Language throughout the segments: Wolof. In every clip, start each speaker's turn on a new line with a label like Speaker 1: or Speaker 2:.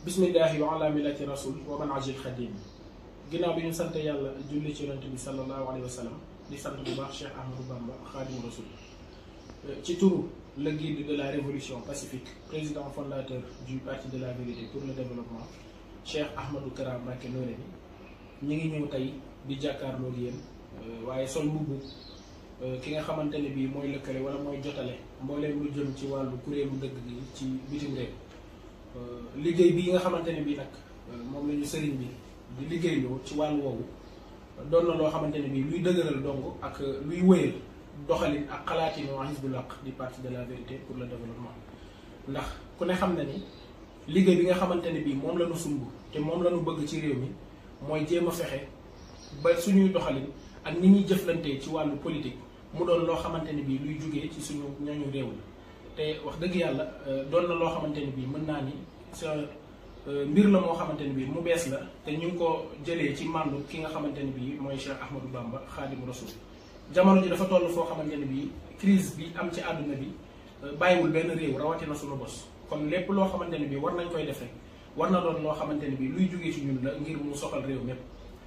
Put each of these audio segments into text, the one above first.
Speaker 1: bismillahi wa ala millati rasul wa man ajil xadim ginnaaw bi ñu sant yàlla julli ci yonent bi sallallahu alayhi wa sallam di sant bu baax Cheikh Ahmadou Bamba Khadimu Rasul ci turu le guide de la révolution pacifique président fondateur du parti de la vérité pour le développement Cheikh Ahmadou Kara Mbacké Noreyni ñi ngi ñëw tey di jàkkaarloog yéen waaye sol mbubbu ki nga xamante ne bii mooy lëkkale wala mooy jotale mbooleem lu jëm ci wàllu kuréelu dëgg gi ci bitim réew liggéey bi nga xamante ne bii nag moom la ñu sëriñ bi di liggéeyloo ci wàllu woowu doon na loo xamante ne bii luy dëgëral dong ak luy wëyal doxalin ak xalaatinu Hizbul Haq di parti de la vérité pour le développement. ndax ku ne xam na ni liggéey bi nga xamante ne bii moom la ñu sumb te moom la ñu bëgg ci réew mi mooy jéem a fexe ba suñuy doxalin ak ni ñuy jëflantee ci wàllu politique mu doon loo xamante ne bii luy jugee ci suñu ñooñu réew mi te wax dëgg yàlla doon na loo xamante ne bii mën naa ni sa mbir la moo xamante ne bii mu bees la te ñu ngi ko jëlee ci màndu ki nga xamante ne bii mooy Cheikh Ahmadou Bamba Khadimu Rasul. jamono ji dafa toll foo xamante ne bii crise bi am ci àdduna bi bàyyiwul benn réew rawatina suñu bos kon lépp loo xamante ne bii war nañ koy def rek war na doon loo xamante ne bii luy jugee ci ñun la ngir mu soxal réew mépp.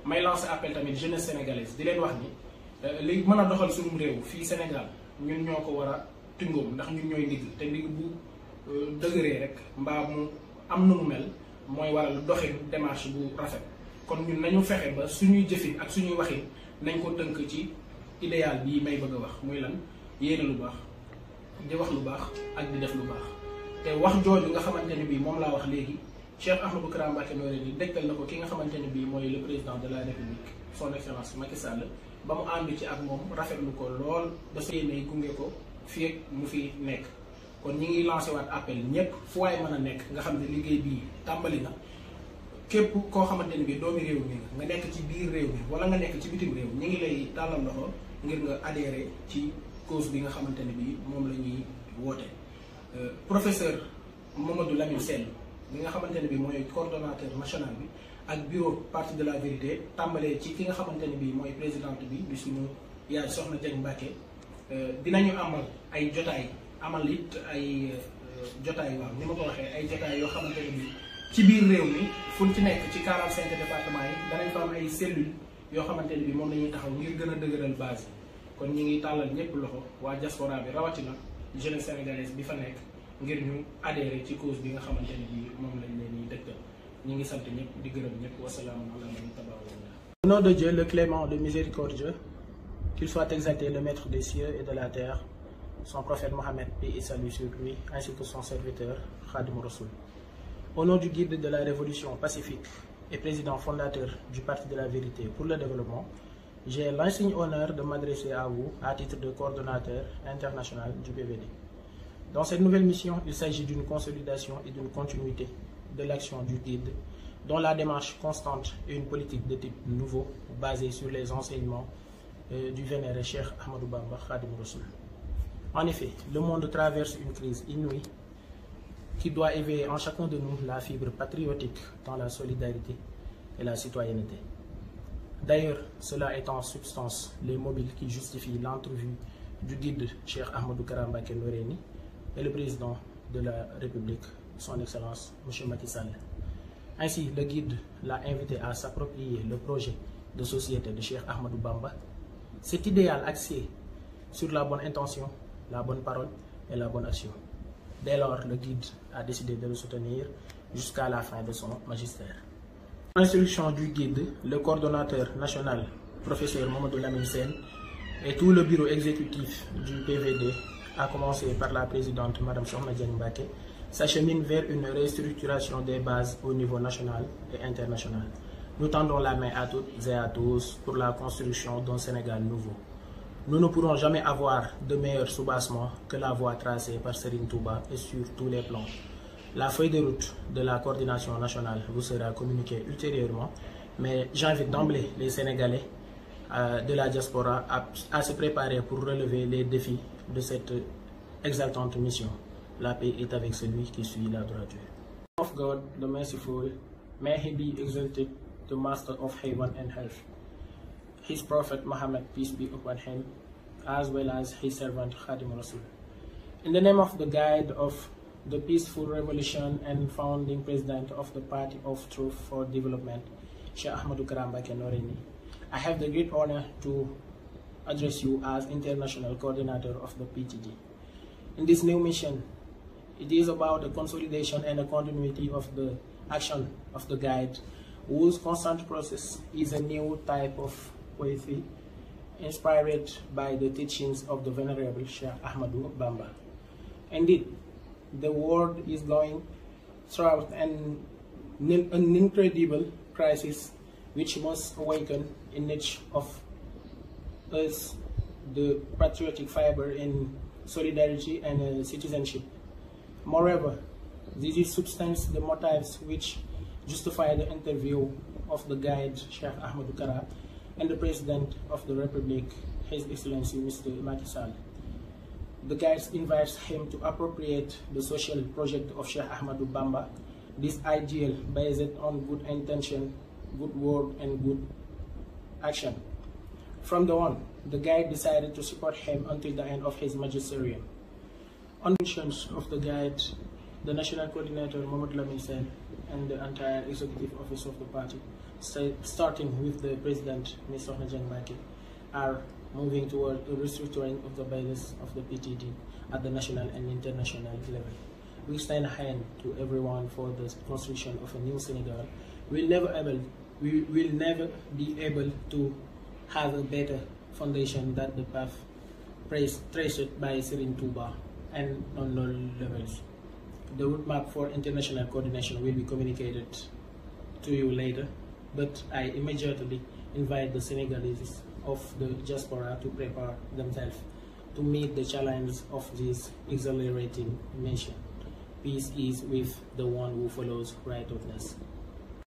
Speaker 1: may lancer appel tamit jeunesse sénégalaise di leen wax ni li mën a doxal suñu réew fii Sénégal ñun ñoo ko war a tungoom ndax ñun ñooy ndigg te ndigg bu dëgëree rek mbaa mu am na mu mel mooy waral doxin démarche bu rafet kon ñun nañu fexe ba suñuy jëfin ak suñuy waxin nañ ko tënk ci idéal bii may bëgg a wax muy lan yéene lu baax di wax lu baax ak di def lu baax te wax jooju nga xamante ne bii moom laa wax léegi Cheikh Ahmadou Kara Mbacké Noreyni dégtal na ko ki nga xamante ne bii mooy le président de la république son excellence Macky Sall ba mu ànd ci ak moom rafetlu ko lool ba sa yéene gunge ko fii ak mu fi nekk kon ñi ngi lancé waat appel ñëpp fu waay mën a nekk nga xam ne liggéey bii tàmbali na képp koo xamante ne bii doomi réew mi nga nekk ci biir réew mi wala nga nekk ci bitim réew ñi ngi lay tàllal loxo ngir nga adhéré ci cause bi nga xamante ne bii moom la ñuy woote. professeur Mamadou Lamine Sène bi nga xamante ne bii mooy coordonnateur national bi ak bureau parti de la vérité tàmbalee ci ki nga xamante ne bii mooy présidente bi di suñu yaay Soxna Dieng Mbacké dinañu amal ay jotaay amal it ay jotaay waaw ni ma ko waxee ay jotaay yoo xamante ne bii ci biir réew mi fu ci nekk ci 45 départements yi danañ fa am ay cellules yoo xamante ne bii moom la ñuy taxaw ngir gën a dëgëral base yi kon ñi ngi tàllal ñëpp loxo waa diaspora bi rawatina jeunesse sénégalaise bi fa nekk ngir ñu adhéré ci cause bi nga xamante ne bii moom lañ leen di dëgtal ñi ngi sant ñëpp di gërëm ñëpp wasalaamu ala man tabawa. Au nom de Dieu, le clément, le miséricordieux, qu'il soit exalté le maître des cieux et de la terre, son prophète Mohammed, paix et salut sur lui, ainsi que son serviteur Khadimu Rasul. Au nom du guide de la révolution pacifique et président fondateur du parti de la vérité pour le développement, j'ai l'insigne honneur de m'adresser à vous à titre de coordonnateur international du PVD. Dans cette nouvelle mission, il s'agit d'une consolidation et d'une continuité de l'action du guide, dont la démarche constante et une politique de type nouveau basée sur les enseignements du vénéré Cheikh Ahmadou Bamba Khadimu Rasul. En effet, le monde traverse une crise inouïe qui doit éveiller en chacun de nous la fibre patriotique dans la solidarité et la citoyenneté. D'ailleurs, cela est en substance les mobiles qui justifient l'entrevue du guide Cheikh Ahmadou Kara Mbacké Noreyni et le président de la République, son Excellence M. Macky Sall. Ainsi, le guide l'a invité à s'approprier le projet de société de Cheikh Ahmadou Bamba, cet idéal axé sur la bonne intention, la bonne parole et la bonne action. Dès lors, le guide a décidé de le soutenir jusqu'à la fin de son magistère. Instruction du guide, le coordonnateur national, professeur Mamadou Lamine Sène, et tout le bureau exécutif du PVD, à commencer par la présidente Mme Sokhna Dieng Mbacké, s'achemine vers une restructuration des bases au niveau national et international. Nous tendons la main à toutes et à tous pour la construction d'un Sénégal nouveau. Nous ne pourrons jamais avoir de meilleur soubassement que la voie tracée par Serigne Touba et sur tous les plans. La feuille de route de la coordination nationale vous sera communiquée ultérieurement, mais j'invite d'emblée les Sénégalais de la diaspora à se préparer pour relever les défis de cette exaltante mission. La paix est avec celui qui suit la droiture. Of God, the merciful, may he be exalted, the master of heaven and earth. His prophet Muhammad, peace be upon him, as well as his servant Khadimu Rasul. In the name of the guide of the peaceful revolution and founding president of the Party of Truth for Development, Sheikh Ahmadou Kara Mbacké Noreyni. I have the great honor to address you as International Coordinator of the PTD. In this new mission, it is about the consolidation and the continuity of the action of the guide, whose constant process is a new type of poetry inspired by the teachings of the Venerable Sheikh Ahmadou Bamba. Indeed, the world is going through an incredible crisis which must awaken in each of us the patriotic fiber in solidarity and citizenship. Moreover, this is substance the motives which justify the interview of the guide Sheikh Ahmadou Kara and the President of the Republic, His Excellency Mr. Macky Sall. The guide invites him to appropriate the social project of Sheikh Ahmadou Bamba, this ideal based on good intention, good word and good action. From the on, the guide decided to support him until the end of his magisterium. On the missions of the guide, the National Coordinator Mamadou Lamine Sène and the entire executive office of the party, starting with the President, Ms. Sokhna Dieng Mbacké, are moving toward a restructuring of the basis of the PTD at the national and international level. We stand hand to everyone for the construction of a new Senegal. We will never be able to have a better foundation than the path traced by Serigne Touba, and on all levels. The roadmap for international coordination will be communicated to you later, but I immediately invite the Senegalese of the diaspora to prepare themselves to meet the challenge of this exhilarating mission. Peace is with the one who follows righteousness.